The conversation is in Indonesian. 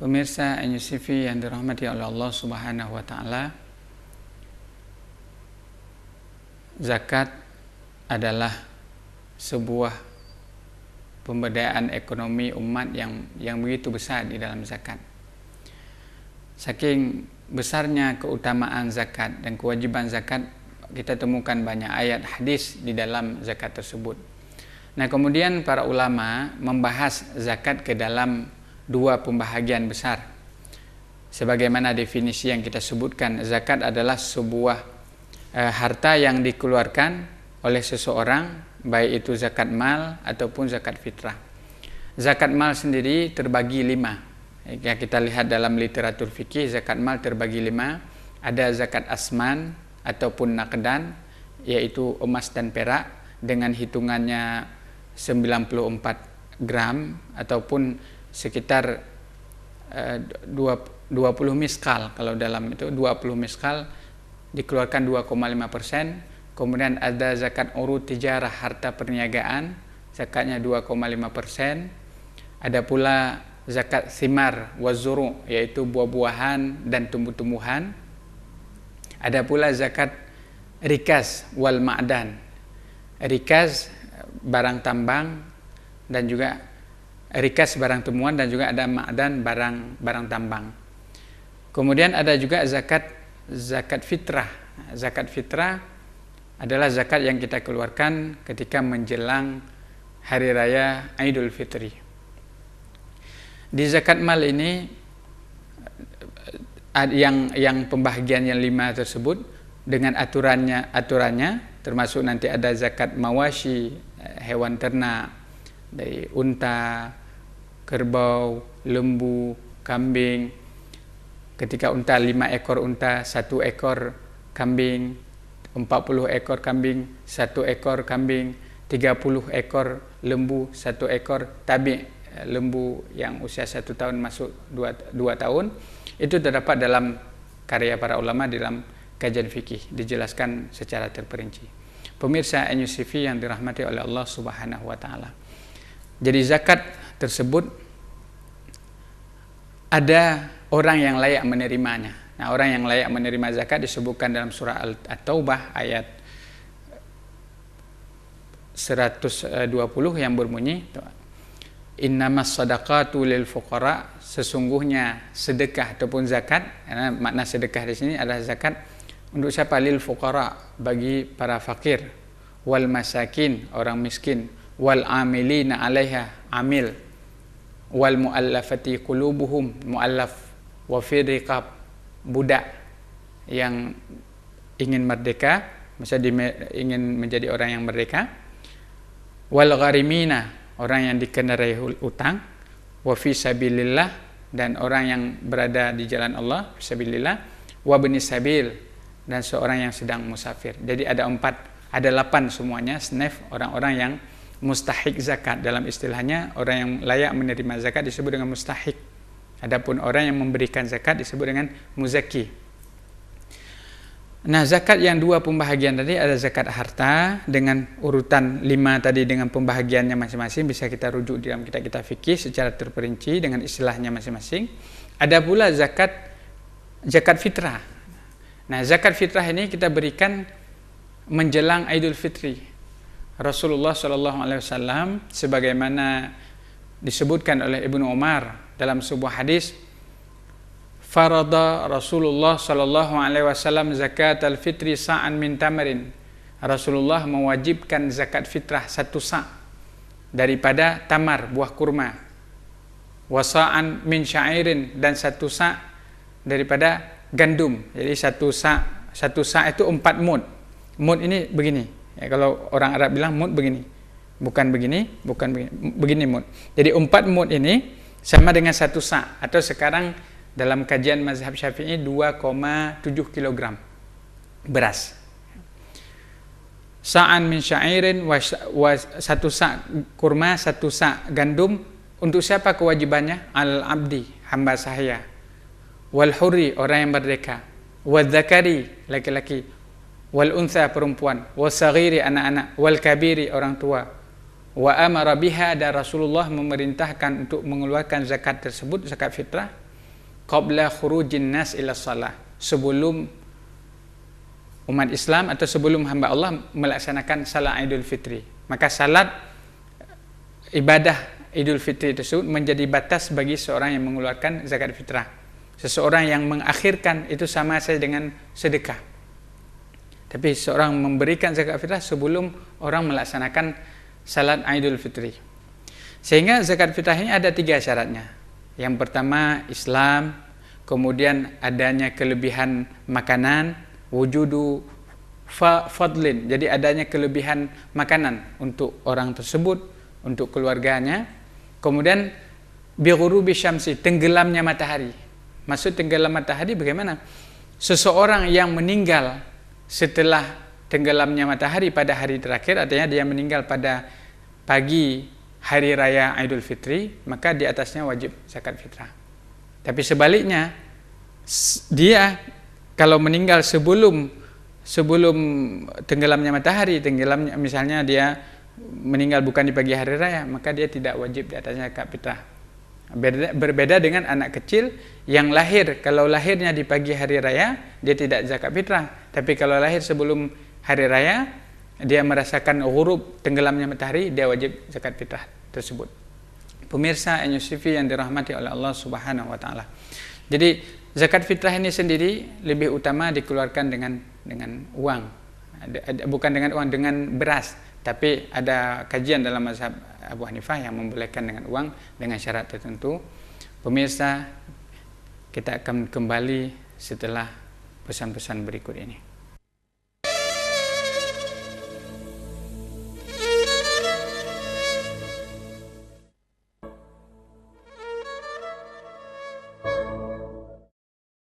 Pemirsa NUCV yang dirahmati oleh Allah Subhanahu wa taala, zakat adalah sebuah pemberdayaan ekonomi umat yang begitu besar di dalam zakat. Saking besarnya keutamaan zakat dan kewajiban zakat, kita temukan banyak ayat hadis di dalam zakat tersebut. Nah, kemudian para ulama membahas zakat ke dalam dua pembahagian besar. Sebagaimana definisi yang kita sebutkan, zakat adalah sebuah harta yang dikeluarkan oleh seseorang, baik itu zakat mal ataupun zakat fitrah. Zakat mal sendiri terbagi 5. Ya, kita lihat dalam literatur fikih, zakat mal terbagi 5. Ada zakat asman ataupun naqdan, yaitu emas dan perak dengan hitungannya 94 gram ataupun sekitar 20 miskal. Kalau dalam itu 20 miskal dikeluarkan 2,5%. Kemudian ada zakat urud tijarah, harta perniagaan, zakatnya 2,5%. Ada pula zakat thimar wazuru, yaitu buah-buahan dan tumbuh-tumbuhan. Ada pula zakat rikaz wal ma'dan. Rikaz barang tambang dan juga rikas barang temuan, dan juga ada ma'dan barang tambang. Kemudian ada juga zakat fitrah. Zakat fitrah adalah zakat yang kita keluarkan ketika menjelang hari raya Idul Fitri. Di zakat mal ini yang pembagiannya 5 tersebut dengan aturannya termasuk nanti ada zakat mawashi, hewan ternak dari unta, kerbau, lembu, kambing. Ketika unta 5 ekor unta, 1 ekor kambing, 40 ekor kambing, 1 ekor kambing, 30 ekor lembu, 1 ekor tabi, lembu yang usia 1 tahun masuk 2 tahun. Itu terdapat dalam karya para ulama dalam kajian fikih, dijelaskan secara terperinci. Pemirsa NUCV yang dirahmati oleh Allah Subhanahu wa taala. Jadi zakat tersebut ada orang yang layak menerimanya. Nah, orang yang layak menerima zakat disebutkan dalam surah At-Taubah ayat 120 yang berbunyi, innamas sadaqatu lil fuqara, sesungguhnya sedekah ataupun zakat, karena makna sedekah di sini adalah zakat untuk siapa? Lil fuqara, bagi para fakir, wal masakin, orang miskin, wal amilina 'alaiha, amil, wal muallafati qulubuhum, muallaf, wa fi riqab, budak yang ingin merdeka, maksudnya ingin menjadi orang yang merdeka, wal gharimina, orang yang dikendarai utang, wa fi sabilillah, dan orang yang berada di jalan Allah, fi sabilillah, wa bani sabil, dan seorang yang sedang musafir. Jadi ada 8 semuanya snaf orang-orang yang mustahik zakat. Dalam istilahnya, orang yang layak menerima zakat disebut dengan mustahik. Adapun orang yang memberikan zakat disebut dengan muzaki. Nah, zakat yang 2 pembahagian tadi ada zakat harta dengan urutan 5 tadi dengan pembahagiannya masing-masing, bisa kita rujuk dalam kitab-kitab fikih secara terperinci dengan istilahnya masing-masing. Ada pula zakat fitrah. Nah, zakat fitrah ini kita berikan menjelang Idul Fitri. Rasulullah SAW sebagaimana disebutkan oleh Ibnu Umar dalam sebuah hadis, farada Rasulullah SAW zakat al-fitri sa'an min tamarin. Rasulullah mewajibkan zakat fitrah 1 sa' daripada tamar, buah kurma, wa sa'an min syairin, dan 1 sa' daripada gandum. Jadi 1 sa' itu 4 mud. Mud ini begini. Ya, kalau orang Arab bilang mud begini. Bukan begini, begini mud. Jadi 4 mud ini sama dengan 1 sa', atau sekarang dalam kajian mazhab Syafi'i 2,7 kg beras. Sa'an min syairin wa 1 sa' kurma, 1 sa' gandum. Untuk siapa kewajibannya? Al-abdi, hamba sahaya. Wal hurri, orang yang merdeka. Wal zakari, laki-laki. Wal untha, perempuan. Wal saghiri, anak-anak. Wal kabiri, orang tua. Wa amara biha, dan Rasulullah memerintahkan untuk mengeluarkan zakat tersebut, zakat fitrah, qabla khurujin nas ila shalah, sebelum umat Islam atau sebelum hamba Allah melaksanakan salat Idul Fitri. Maka salat ibadah Idul Fitri tersebut menjadi batas bagi seorang yang mengeluarkan zakat fitrah. Seseorang yang mengakhirkan itu sama saja dengan sedekah. Tapi seorang memberikan zakat fitrah sebelum orang melaksanakan salat Idul Fitri. Sehingga zakat fitrah ini ada 3 syaratnya. Yang pertama Islam, kemudian adanya kelebihan makanan, wujudu fadlin, jadi adanya kelebihan makanan untuk orang tersebut, untuk keluarganya. Kemudian bighurubi syamsi, tenggelamnya matahari. Maksud tenggelam matahari bagaimana? Seseorang yang meninggal setelah tenggelamnya matahari pada hari terakhir, artinya dia meninggal pada pagi hari raya Idul Fitri, maka di atasnya wajib zakat fitrah. Tapi sebaliknya, dia kalau meninggal sebelum tenggelamnya matahari, misalnya dia meninggal bukan di pagi hari raya, maka dia tidak wajib di atasnya zakat fitrah. Berbeda dengan anak kecil yang lahir, kalau lahirnya di pagi hari raya, dia tidak zakat fitrah. Tapi kalau lahir sebelum hari raya, dia merasakan ghurub, tenggelamnya matahari, dia wajib zakat fitrah tersebut. Pemirsa NUCV yang dirahmati oleh Allah Subhanahu wa taala. Jadi zakat fitrah ini sendiri lebih utama dikeluarkan dengan uang, bukan dengan uang, dengan beras. Tapi ada kajian dalam mazhab Abu Hanifah yang membolehkan dengan uang dengan syarat tertentu. Pemirsa, kita akan kembali setelah pesan-pesan berikut ini.